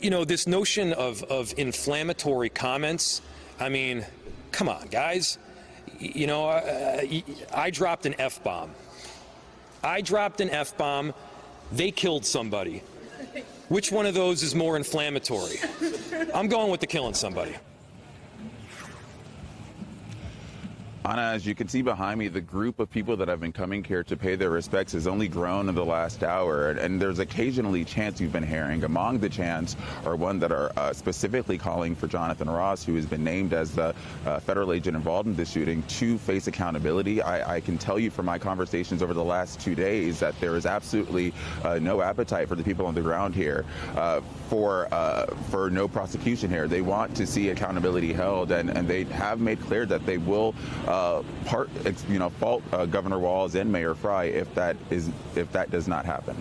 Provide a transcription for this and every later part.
You know, this notion of inflammatory comments, I mean, come on, guys. You know, I dropped an F-bomb. I dropped an F-bomb. They killed somebody. Which one of those is more inflammatory? I'm going with the killing somebody. Anna, as you can see behind me, the group of people that have been coming here to pay their respects has only grown in the last hour. And there's occasionally chants you've been hearing. Among the chants are one that are specifically calling for Jonathan Ross, who has been named as the federal agent involved in this shooting, to face accountability. I can tell you from my conversations over the last 2 days that there is absolutely no appetite for the people on the ground here for no prosecution here. They want to see accountability held, and they have made clear that they will fault Governor Walz and Mayor Frey if that does not happen.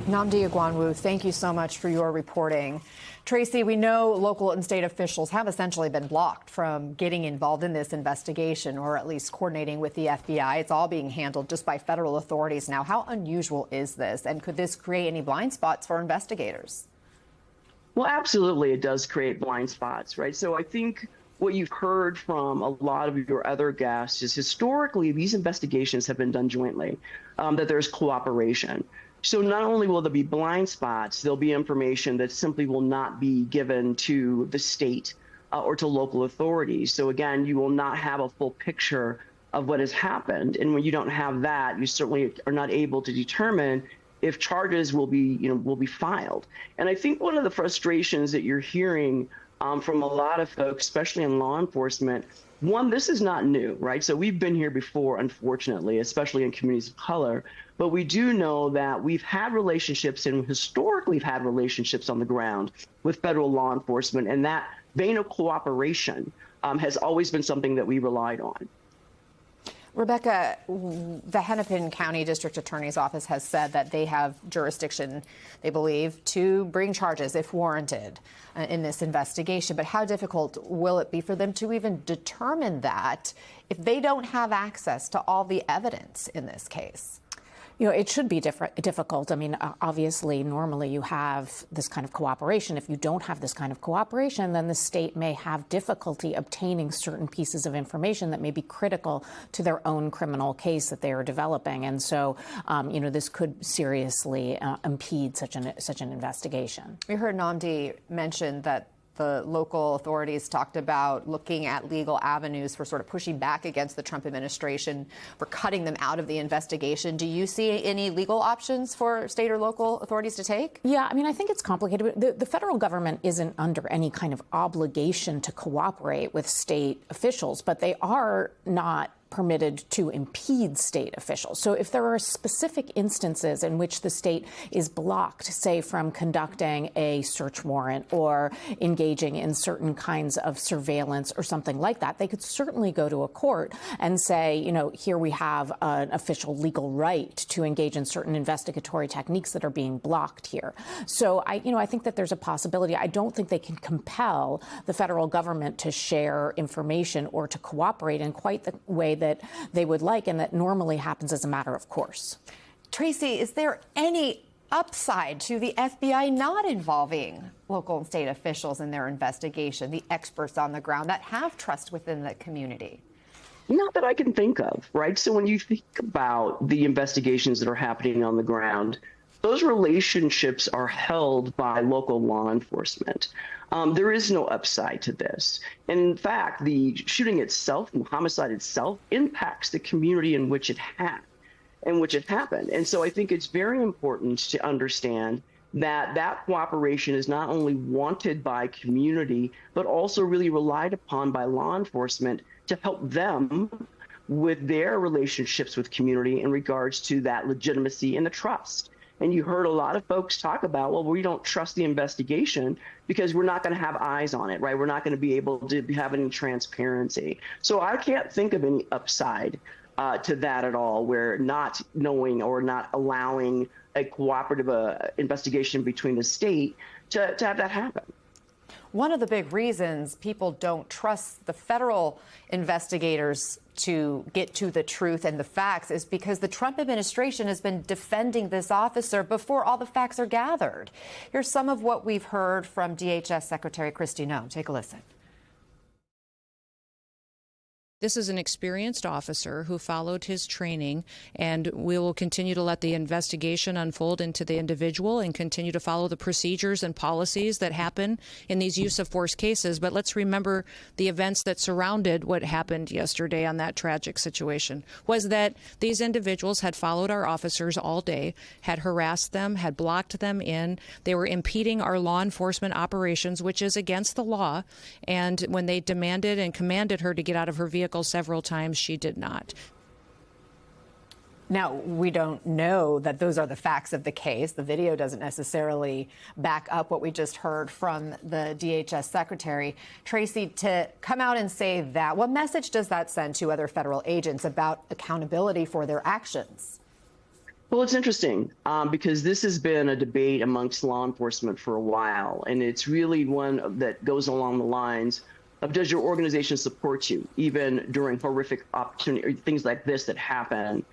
Nnamdi Egwuonwu, thank you so much for your reporting. Tracy, we know local and state officials have essentially been blocked from getting involved in this investigation, or at least coordinating with the FBI. It's all being handled just by federal authorities now. How unusual is this? And could this create any blind spots for investigators? Well, absolutely, it does create blind spots, right? So I think what you've heard from a lot of your other guests is historically these investigations have been done jointly, that there's cooperation. So not only will there be blind spots, there'll be information that simply will not be given to the state or to local authorities. So again, you will not have a full picture of what has happened. And when you don't have that, you certainly are not able to determine if charges will be filed. And I think one of the frustrations that you're hearing from a lot of folks, especially in law enforcement, one, this is not new, right? So we've been here before, unfortunately, especially in communities of color. But we do know that we've had relationships, and historically have had relationships on the ground with federal law enforcement. And that vein of cooperation has always been something that we relied on. Rebecca, the Hennepin County District Attorney's Office has said that they have jurisdiction, they believe, to bring charges if warranted in this investigation. But how difficult will it be for them to even determine that if they don't have access to all the evidence in this case? You know, it should be difficult. I mean, obviously, normally you have this kind of cooperation. If you don't have this kind of cooperation, then the state may have difficulty obtaining certain pieces of information that may be critical to their own criminal case that they are developing. And so, this could seriously impede such an investigation. We heard Nnamdi mention that the local authorities talked about looking at legal avenues for sort of pushing back against the Trump administration, for cutting them out of the investigation. Do you see any legal options for state or local authorities to take? Yeah, I mean, I think it's complicated. The federal government isn't under any kind of obligation to cooperate with state officials, but they are not permitted to impede state officials. So if there are specific instances in which the state is blocked, say from conducting a search warrant or engaging in certain kinds of surveillance or something like that, they could certainly go to a court and say, here we have an official legal right to engage in certain investigatory techniques that are being blocked here. So I think that there's a possibility. I don't think they can compel the federal government to share information or to cooperate in quite the way that they would like, and that normally happens as a matter of course. Tracy, is there any upside to the FBI not involving local and state officials in their investigation, the experts on the ground that have trust within the community? Not that I can think of, right? So when you think about the investigations that are happening on the ground, those relationships are held by local law enforcement. There is no upside to this. And in fact, the shooting itself, the homicide itself, impacts the community in which it happened. And so I think it's very important to understand that cooperation is not only wanted by community, but also really relied upon by law enforcement to help them with their relationships with community in regards to that legitimacy and the trust. And you heard a lot of folks talk about, well, we don't trust the investigation because we're not going to have eyes on it, right? We're not going to be able to have any transparency. So I can't think of any upside to that at all, where not knowing or not allowing a cooperative investigation between the state to have that happen. One of the big reasons people don't trust the federal investigators to get to the truth and the facts is because the Trump administration has been defending this officer before all the facts are gathered. Here's some of what we've heard from DHS Secretary Kristi Noem. Take a listen. This is an experienced officer who followed his training, and we will continue to let the investigation unfold into the individual and continue to follow the procedures and policies that happen in these use of force cases. But let's remember the events that surrounded what happened yesterday on that tragic situation was that these individuals had followed our officers all day, had harassed them, had blocked them in. They were impeding our law enforcement operations, which is against the law. And when they demanded and commanded her to get out of her vehicle several times, she did not. Now, we don't know that those are the facts of the case. The video doesn't necessarily back up what we just heard from the DHS secretary. Tracy, to come out and say that, what message does that send to other federal agents about accountability for their actions? Well, it's interesting because this has been a debate amongst law enforcement for a while, and it's really one that goes along the lines of, does your organization support you even during horrific opportunity, things like this that happen?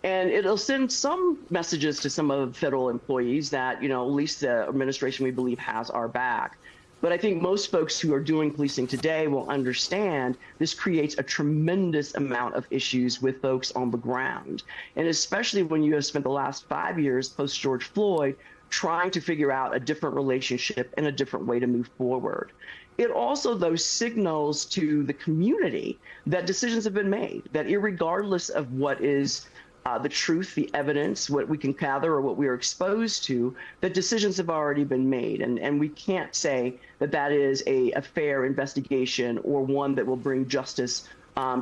And it'll send some messages to some of the federal employees that, at least the administration, we believe, has our back. But I think most folks who are doing policing today will understand this creates a tremendous amount of issues with folks on the ground. And especially when you have spent the last 5 years post George Floyd trying to figure out a different relationship and a different way to move forward. It also, though, signals to the community that decisions have been made, that irregardless of what is the truth, the evidence, what we can gather or what we are exposed to, that decisions have already been made. And we can't say that that is a fair investigation or one that will bring justice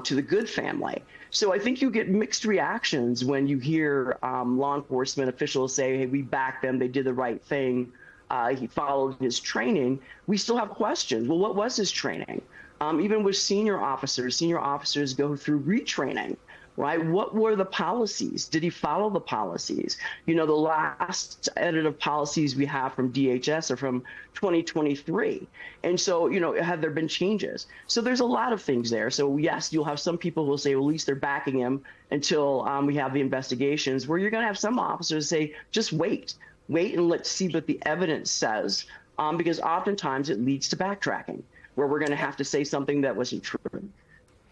to the good family. So I think you get mixed reactions when you hear law enforcement officials say, hey, we backed them, they did the right thing. He followed his training. We still have questions. Well, what was his training? Even with senior officers go through retraining, right? What were the policies? Did he follow the policies? The last edit of policies we have from DHS are from 2023. And so, have there been changes? So there's a lot of things there. So yes, you'll have some people who will say, well, at least they're backing him until we have the investigations, where you're going to have some officers say, just wait and let's see what the evidence says, because oftentimes it leads to backtracking, where we're going to have to say something that wasn't true.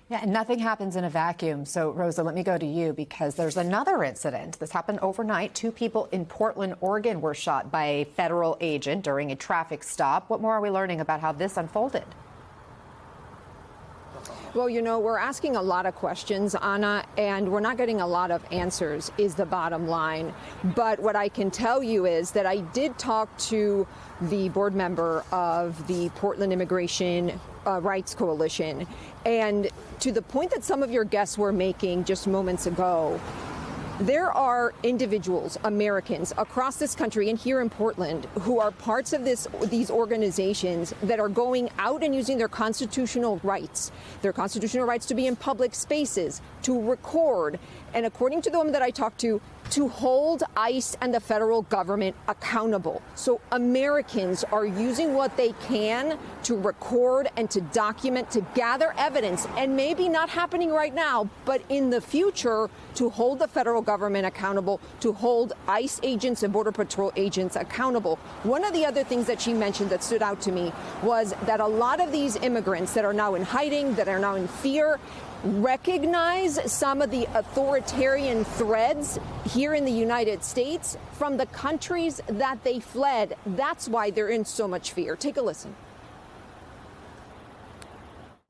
Yeah, and nothing happens in a vacuum. So, Rosa, let me go to you, because there's another incident. This happened overnight. 2 people in Portland, Oregon were shot by a federal agent during a traffic stop. What more are we learning about how this unfolded? Well, we're asking a lot of questions, Anna, and we're not getting a lot of answers, is the bottom line. But what I can tell you is that I did talk to the board member of the Portland Immigration Rights Coalition. And to the point that some of your guests were making just moments ago, there are individuals, Americans across this country and here in Portland, who are parts of these organizations that are going out and using their constitutional rights to be in public spaces, to record, and according to the woman that I talked to hold ICE and the federal government accountable. So Americans are using what they can to record and to document, to gather evidence, and maybe not happening right now, but in the future, to hold the federal government accountable, to hold ICE agents and Border Patrol agents accountable. One of the other things that she mentioned that stood out to me was that a lot of these immigrants that are now in hiding, that are now in fear, recognize some of the authoritarian threads here in the United States from the countries that they fled. That's why they're in so much fear. Take a listen.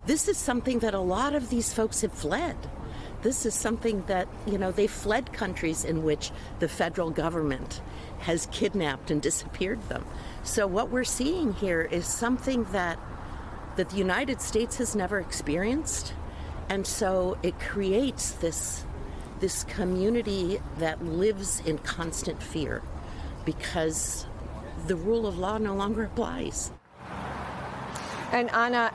This is something that a lot of these folks have fled. This is something that, they fled countries in which the federal government has kidnapped and disappeared them. So what we're seeing here is something that the United States has never experienced. And so it creates this community that lives in constant fear because the rule of law no longer applies. And Anna,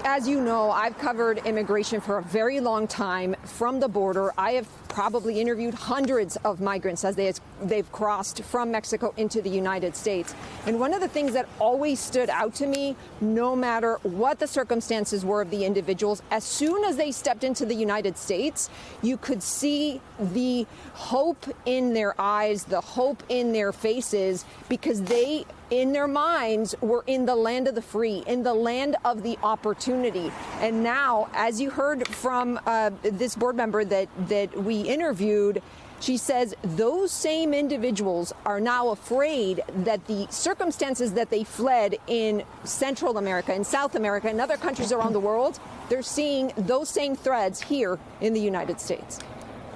As you know, I've covered immigration for a very long time from the border. I have probably interviewed hundreds of migrants as they've crossed from Mexico into the United States. And one of the things that always stood out to me, no matter what the circumstances were of the individuals, as soon as they stepped into the United States, you could see the hope in their eyes, the hope in their faces, because they, in their minds, were in the land of the free, in the land of the opportunity. And now, as you heard from this board member that we interviewed, she says those same individuals are now afraid that the circumstances that they fled in Central America, in South America, and other countries around the world, they're seeing those same threads here in the United States.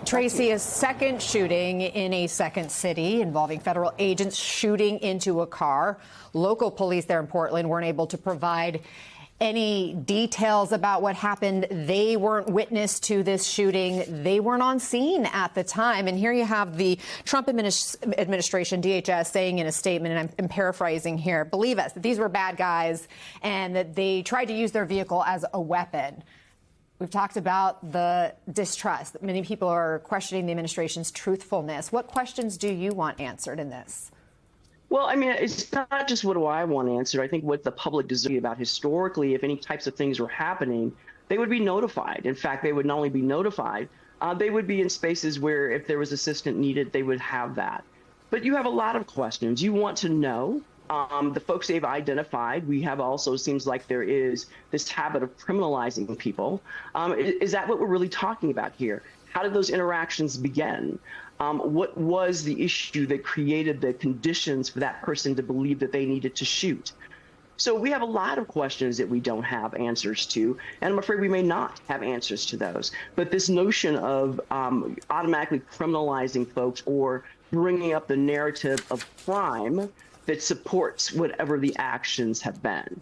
Tracy, a second shooting in a second city involving federal agents shooting into a car. Local police there in Portland weren't able to provide any details about what happened. They weren't witness to this shooting. They weren't on scene at the time. And here you have the Trump administration, DHS, saying in a statement, and I'm paraphrasing here, believe us, that these were bad guys and that they tried to use their vehicle as a weapon. We've talked about the distrust. Many people are questioning the administration's truthfulness. What questions do you want answered in this? Well, I mean, it's not just what do I want answered. I think what the public deserves about historically, if any types of things were happening, they would be notified. In fact, they would not only be notified, they would be in spaces where if there was assistance needed, they would have that. But you have a lot of questions. You want to know. The folks they've identified, we have also, seems like there is this habit of criminalizing people. Is that what we're really talking about here? How did those interactions begin? What was the issue that created the conditions for that person to believe that they needed to shoot? So we have a lot of questions that we don't have answers to, and I'm afraid we may not have answers to those. But this notion of automatically criminalizing folks or bringing up the narrative of crime that supports whatever the actions have been.